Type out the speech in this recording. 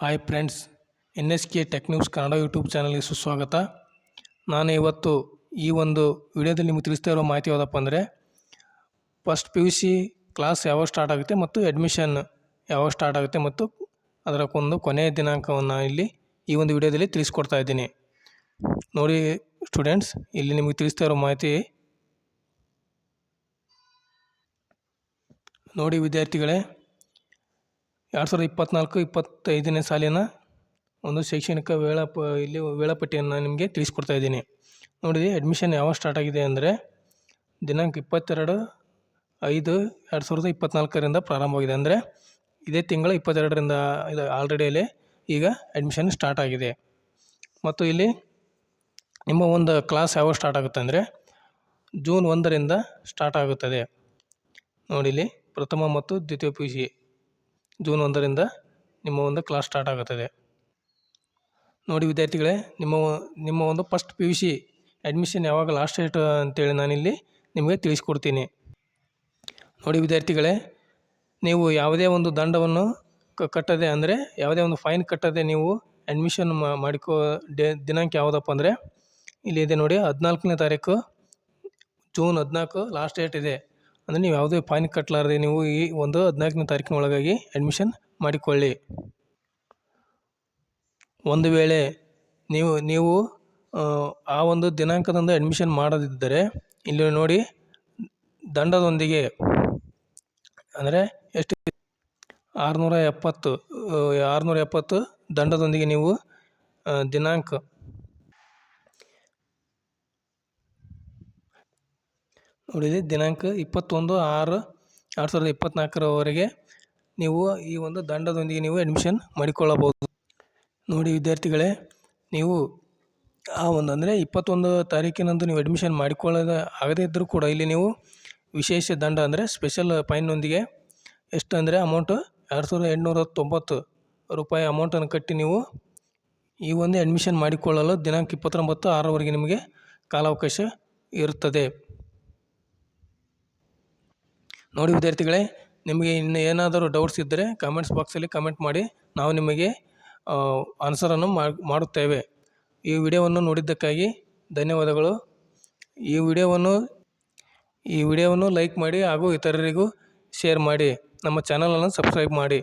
Hi friends, NSK tech news Kannada YouTube ಚಾನಲ್ಗೆ ಸುಸ್ವಾಗತ. ನಾನು ಇವತ್ತು ಈ ಒಂದು ವಿಡಿಯೋದಲ್ಲಿ ನಿಮಗೆ ತಿಳಿಸ್ತಾ ಇರೋ ಮಾಹಿತಿ ಯಾವುದಪ್ಪ ಅಂದರೆ, ಫಸ್ಟ್ PUC ಕ್ಲಾಸ್ ಯಾವಾಗ ಸ್ಟಾರ್ಟ್ ಆಗುತ್ತೆ ಮತ್ತು ಅಡ್ಮಿಷನ್ ಯಾವಾಗ ಸ್ಟಾರ್ಟ್ ಆಗುತ್ತೆ ಮತ್ತು ಅದರ ಕೊನೆಯ ದಿನಾಂಕವನ್ನು ಇಲ್ಲಿ ಈ ಒಂದು ವಿಡಿಯೋದಲ್ಲಿ ತಿಳಿಸ್ಕೊಡ್ತಾ ಇದ್ದೀನಿ. ನೋಡಿ ಸ್ಟೂಡೆಂಟ್ಸ್, ಇಲ್ಲಿ ನಿಮಗೆ ತಿಳಿಸ್ತಾ ಇರೋ ಮಾಹಿತಿ ನೋಡಿ ವಿದ್ಯಾರ್ಥಿಗಳೇ. 2024-25ನೇ ಸಾಲಿನ ಒಂದು ಶೈಕ್ಷಣಿಕ ವೇಳಾಪಟ್ಟಿಯನ್ನು ನಿಮಗೆ ತಿಳಿಸ್ಕೊಡ್ತಾ ಇದ್ದೀನಿ. ನೋಡಿ, ಅಡ್ಮಿಷನ್ ಯಾವಾಗ ಸ್ಟಾರ್ಟ್ ಆಗಿದೆ ಅಂದರೆ ದಿನಾಂಕ 22/5/2024 ಪ್ರಾರಂಭವಾಗಿದೆ. ಅಂದರೆ ಇದೇ ತಿಂಗಳ 22ರಿಂದ ಇದು ಆಲ್ರೆಡಿ ಈಗ ಅಡ್ಮಿಷನ್ ಸ್ಟಾರ್ಟ್ ಆಗಿದೆ. ಮತ್ತು ಇಲ್ಲಿ ನಿಮ್ಮ ಒಂದು ಕ್ಲಾಸ್ ಯಾವಾಗ ಸ್ಟಾರ್ಟ್ ಆಗುತ್ತೆ ಅಂದರೆ ಜೂನ್ 1ರಿಂದ ಸ್ಟಾರ್ಟ್ ಆಗುತ್ತದೆ. ನೋಡಿ, ಇಲ್ಲಿ ಪ್ರಥಮ ಮತ್ತು ದ್ವಿತೀಯ PUC ಜೂನ್ 1ರಿಂದ ನಿಮ್ಮ ಒಂದು ಕ್ಲಾಸ್ ಸ್ಟಾರ್ಟ್ ಆಗುತ್ತದೆ. ನೋಡಿ ವಿದ್ಯಾರ್ಥಿಗಳೇ, ನಿಮ್ಮ ಒಂದು ಫಸ್ಟ್ PUC ಅಡ್ಮಿಷನ್ ಯಾವಾಗ ಲಾಸ್ಟ್ ಡೇಟ್ ಅಂತೇಳಿ ನಾನಿಲ್ಲಿ ನಿಮಗೆ ತಿಳಿಸ್ಕೊಡ್ತೀನಿ. ನೋಡಿ ವಿದ್ಯಾರ್ಥಿಗಳೇ, ನೀವು ಯಾವುದೇ ಒಂದು ದಂಡವನ್ನು ಕಟ್ಟದೆ, ಅಂದರೆ ಯಾವುದೇ ಒಂದು ಫೈನ್ ಕಟ್ಟದೆ ನೀವು ಅಡ್ಮಿಷನ್ ದಿನಾಂಕ ಯಾವುದಪ್ಪ ಅಂದರೆ ಇಲ್ಲಿ ಇದೆ ನೋಡಿ, 14ನೇ ತಾರೀಕು ಜೂನ್ 14 ಲಾಸ್ಟ್ ಡೇಟ್ ಇದೆ. ಅಂದರೆ ನೀವು ಯಾವುದೇ ಫೈನ್ ಕಟ್ಟಲಾರದೆ ನೀವು ಈ ಒಂದು 14ನೇ ತಾರೀಕಿನ ಒಳಗಾಗಿ ಅಡ್ಮಿಷನ್ ಮಾಡಿಕೊಳ್ಳಿ. ಒಂದು ವೇಳೆ ನೀವು ಆ ಒಂದು ದಿನಾಂಕದಂದು ಅಡ್ಮಿಷನ್ ಮಾಡದಿದ್ದರೆ ಇಲ್ಲಿ ನೋಡಿ, ದಂಡದೊಂದಿಗೆ ಅಂದರೆ ಎಷ್ಟು 670 ದಂಡದೊಂದಿಗೆ ನೀವು ದಿನಾಂಕ ನೋಡಿದೆ ದಿನಾಂಕ 21/6/2024 ನೀವು ಈ ಒಂದು ದಂಡದೊಂದಿಗೆ ನೀವು ಅಡ್ಮಿಷನ್ ಮಾಡಿಕೊಳ್ಳಬಹುದು. ನೋಡಿ ವಿದ್ಯಾರ್ಥಿಗಳೇ, ನೀವು ಆ ಒಂದು ಅಂದರೆ 21 ತಾರೀಕಿನಂದು ನೀವು ಅಡ್ಮಿಷನ್ ಆಗದೇ ಇದ್ದರೂ ಕೂಡ ಇಲ್ಲಿ ನೀವು ವಿಶೇಷ ದಂಡ ಅಂದರೆ ಸ್ಪೆಷಲ್ ಫೈನ್ನೊಂದಿಗೆ ಎಷ್ಟು ಅಂದರೆ ಅಮೌಂಟು 2890 ರೂಪಾಯಿ ಅಮೌಂಟನ್ನು ಕಟ್ಟಿ ನೀವು ಈ ಒಂದು ಅಡ್ಮಿಷನ್ ಮಾಡಿಕೊಳ್ಳಲು ದಿನಾಂಕ 29/6 ನಿಮಗೆ ಕಾಲಾವಕಾಶ ಇರುತ್ತದೆ. ನೋಡಿ ವಿದ್ಯಾರ್ಥಿಗಳೇ, ನಿಮಗೆ ಇನ್ನು ಏನಾದರೂ ಡೌಟ್ಸ್ ಇದ್ದರೆ ಕಾಮೆಂಟ್ಸ್ ಬಾಕ್ಸಲ್ಲಿ ಕಮೆಂಟ್ ಮಾಡಿ, ನಾವು ನಿಮಗೆ ಆನ್ಸರನ್ನು ಮಾಡುತ್ತೇವೆ. ಈ ವಿಡಿಯೋವನ್ನು ನೋಡಿದ್ದಕ್ಕಾಗಿ ಧನ್ಯವಾದಗಳು. ಈ ವಿಡಿಯೋವನ್ನು ಲೈಕ್ ಮಾಡಿ ಹಾಗೂ ಇತರರಿಗೂ ಶೇರ್ ಮಾಡಿ. ನಮ್ಮ ಚಾನಲನ್ನು ಸಬ್ಸ್ಕ್ರೈಬ್ ಮಾಡಿ.